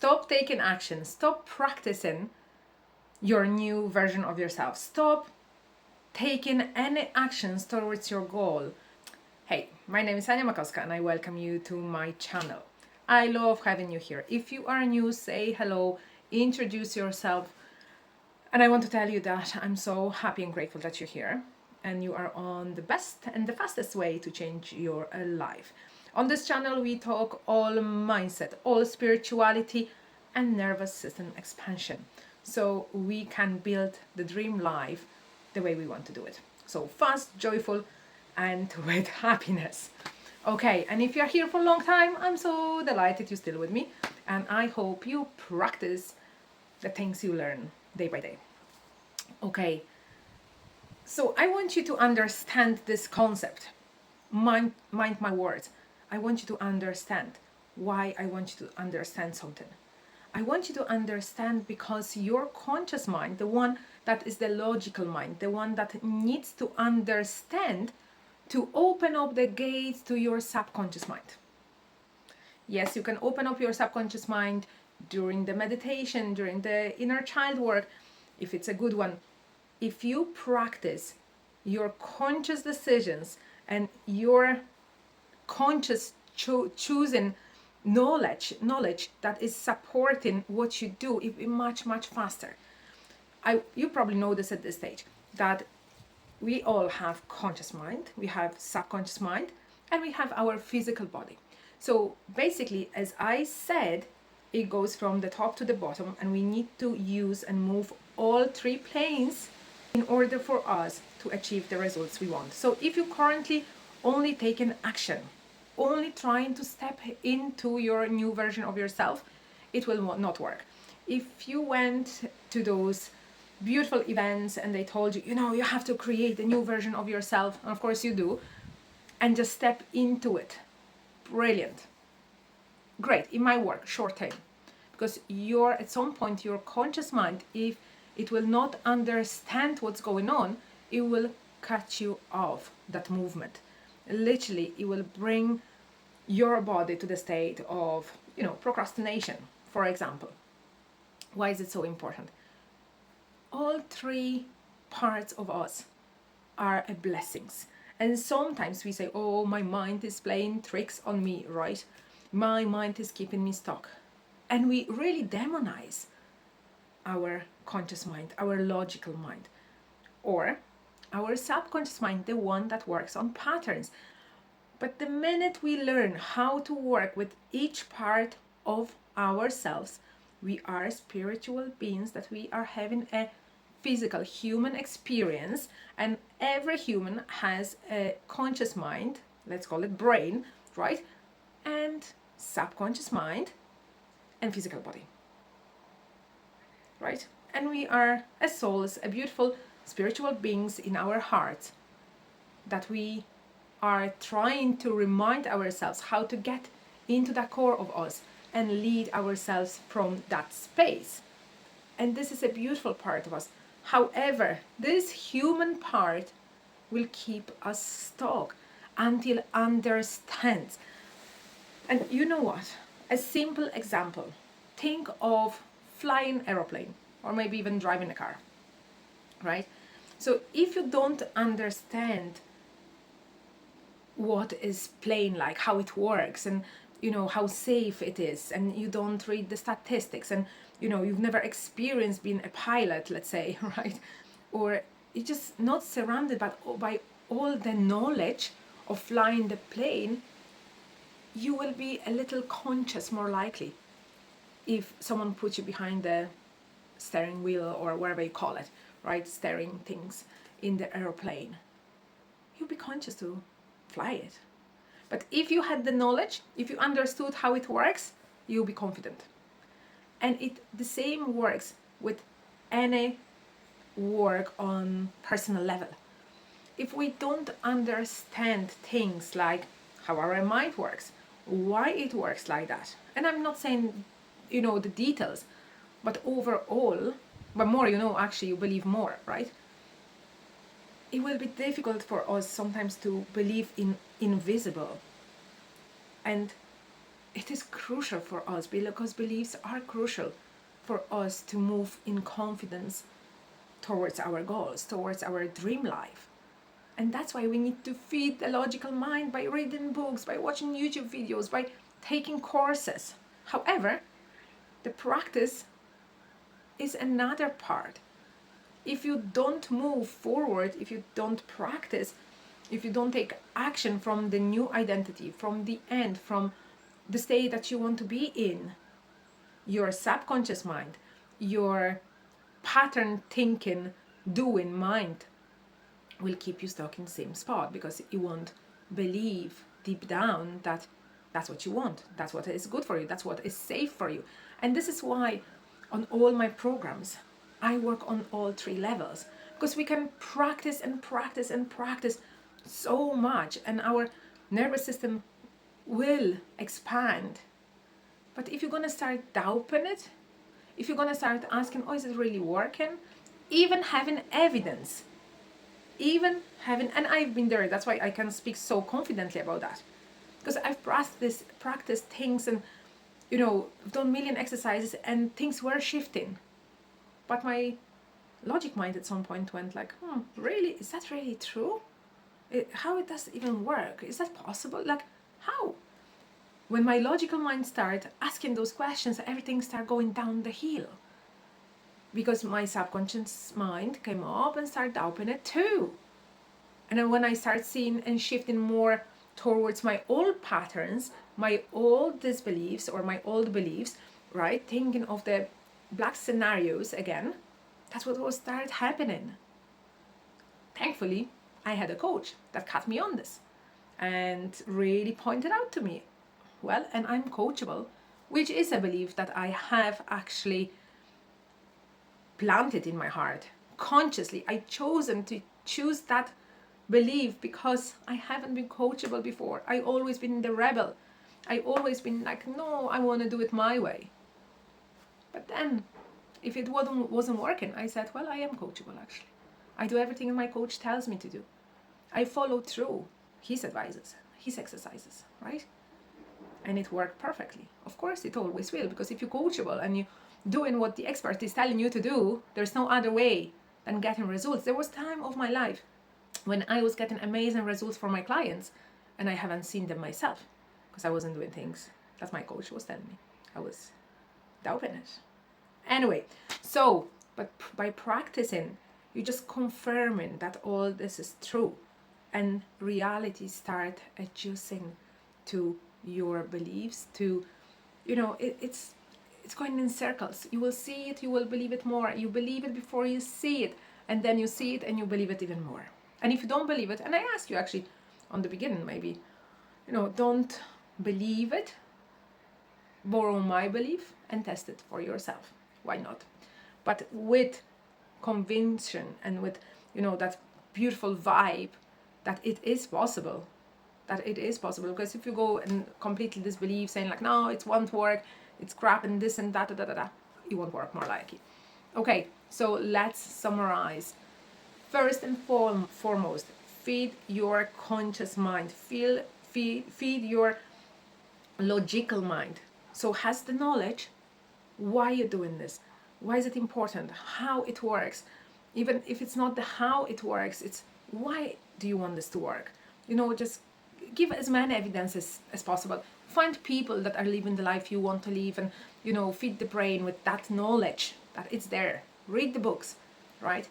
Stop taking action. Stop practicing your new version of yourself. Stop taking any actions towards your goal. Hey, my name is Ania and I welcome you to my channel. I love having you here. If you are new, say hello, introduce yourself. And I want to tell you that I'm so happy and grateful that you're here and you are on the best and the fastest way to change your life. On this channel, we talk all mindset, all spirituality and nervous system expansion. So we can build the dream life the way we want to do it. So fast, joyful, and with happiness. Okay, and if you're here for a long time, I'm so delighted you're still with me. And I hope you practice the things you learn day by day. Okay, so I want you to understand this concept. Mind my words. I want you to understand why I want you to understand something. I want you to understand because your conscious mind, the one that is the logical mind, the one that needs to understand to open up the gates to your subconscious mind. Yes, you can open up your subconscious mind during the meditation, during the inner child work, if it's a good one. If you practice your conscious decisions and your conscious choosing knowledge that is supporting what you do, it will be much faster. You probably know this at this stage, that we all have conscious mind, we have subconscious mind, and we have our physical body. So basically, as I said, it goes from the top to the bottom, and we need to use and move all three planes in order for us to achieve the results we want. So if you currently only taking action, only trying to step into your new version of yourself, it will not work. If you went to those beautiful events and they told you, you have to create a new version of yourself, and of course you do, and just step into it, brilliant, great, it might work short term, because at some point your conscious mind, if it will not understand what's going on, it will cut you off that movement. Literally, it will bring your body to the state of procrastination, for example. Why is it so important? All three parts of us are blessings. And sometimes we say, oh, my mind is playing tricks on me, right? My mind is keeping me stuck. And we really demonize our conscious mind, our logical mind, or our subconscious mind, the one that works on patterns. But the minute we learn how to work with each part of ourselves, we are spiritual beings, that we are having a physical human experience, and every human has a conscious mind, let's call it brain, right? And subconscious mind and physical body, right? And we are as souls, a beautiful spiritual beings in our hearts, that we are trying to remind ourselves how to get into the core of us and lead ourselves from that space. And this is a beautiful part of us. However, this human part will keep us stuck until it understands. And you know what? A simple example. Think of flying aeroplane, or maybe even driving a car, right? So if you don't understand what is plane like, how it works, and how safe it is, and you don't read the statistics, and you've never experienced being a pilot, let's say, right? Or you're just not surrounded by all the knowledge of flying the plane, you will be a little conscious, more likely, if someone puts you behind the steering wheel, or whatever you call it, right? Steering things in the airplane. You'll be conscious to fly it. But if you had the knowledge, if you understood how it works, you'll be confident. And the same works with any work on personal level. If we don't understand things like how our mind works, why it works like that, and I'm not saying the details, but overall, but more actually you believe more, right? It will be difficult for us sometimes to believe in invisible. And it is crucial for us, because beliefs are crucial for us to move in confidence towards our goals, towards our dream life. And that's why we need to feed the logical mind by reading books, by watching YouTube videos, by taking courses. However, the practice is another part. If you don't move forward, if you don't practice, if you don't take action from the new identity, from the end, from the state that you want to be in, your subconscious mind, your pattern thinking, doing mind will keep you stuck in the same spot, because you won't believe deep down that that's what you want, that's what is good for you, that's what is safe for you. And this is why on all my programs I work on all three levels, because we can practice and practice and practice so much, and our nervous system will expand. But if you're going to start doubting it, if you're going to start asking, oh, is it really working? Even having evidence, and I've been there, that's why I can speak so confidently about that. Because I've practiced things and, done a million exercises and things were shifting. But my logic mind at some point went like, really? Is that really true? How it does even work? Is that possible? Like, how? When my logical mind started asking those questions, everything started going down the hill. Because my subconscious mind came up and started doubting it too. And then when I started seeing and shifting more towards my old patterns, my old disbeliefs or my old beliefs, right? Thinking of the black scenarios again, that's what was started happening. Thankfully, I had a coach that caught me on this and really pointed out to me, well, and I'm coachable, which is a belief that I have actually planted in my heart consciously. I chosen to choose that belief because I haven't been coachable before. I always been the rebel. I always been like, no, I want to do it my way. But then if it wasn't working, I said, well, I am coachable actually. I do everything my coach tells me to do. I follow through his advices, his exercises, right? And it worked perfectly. Of course it always will, because if you're coachable and you're doing what the expert is telling you to do, there's no other way than getting results. There was time of my life when I was getting amazing results for my clients and I haven't seen them myself because I wasn't doing things that my coach was telling me. I was doubting it. Anyway, so, but by practicing, you're just confirming that all this is true, and reality start adjusting to your beliefs, to, it's going in circles. You will see it, you will believe it more. You believe it before you see it, and then you see it and you believe it even more. And if you don't believe it, and I ask you actually on the beginning maybe, don't believe it, borrow my belief and test it for yourself. Why not? But with conviction and with, that beautiful vibe that it is possible. Because if you go and completely disbelieve, saying like, no, it won't work, it's crap and this and that, it won't work more likely. Okay, so let's summarize. First and foremost, feed your conscious mind. Feed your logical mind. So has the knowledge, why you're doing this, why is it important, how it works. Even if it's not the how it works, it's why do you want this to work. Just give as many evidences as possible. Find people that are living the life you want to live, and feed the brain with that knowledge that it's there. Read the books, right?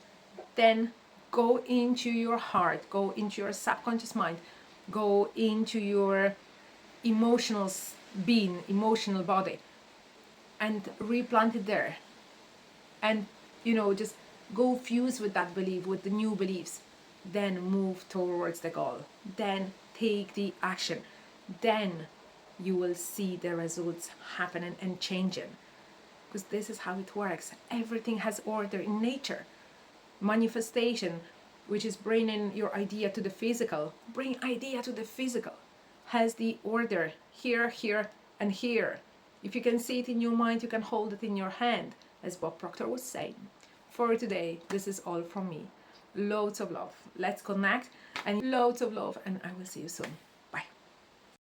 Then go into your heart, go into your subconscious mind, go into your emotional being, emotional body, and replant it there. And just go fuse with that belief, with the new beliefs. Then move towards the goal. Then take the action. Then you will see the results happening and changing. Because this is how it works. Everything has order in nature. Manifestation, which is bringing your idea to the physical, bring idea to the physical, has the order here, here, and here. If you can see it in your mind, you can hold it in your hand, as Bob Proctor was saying. For today, this is all from me. Loads of love. Let's connect, and loads of love, and I will see you soon.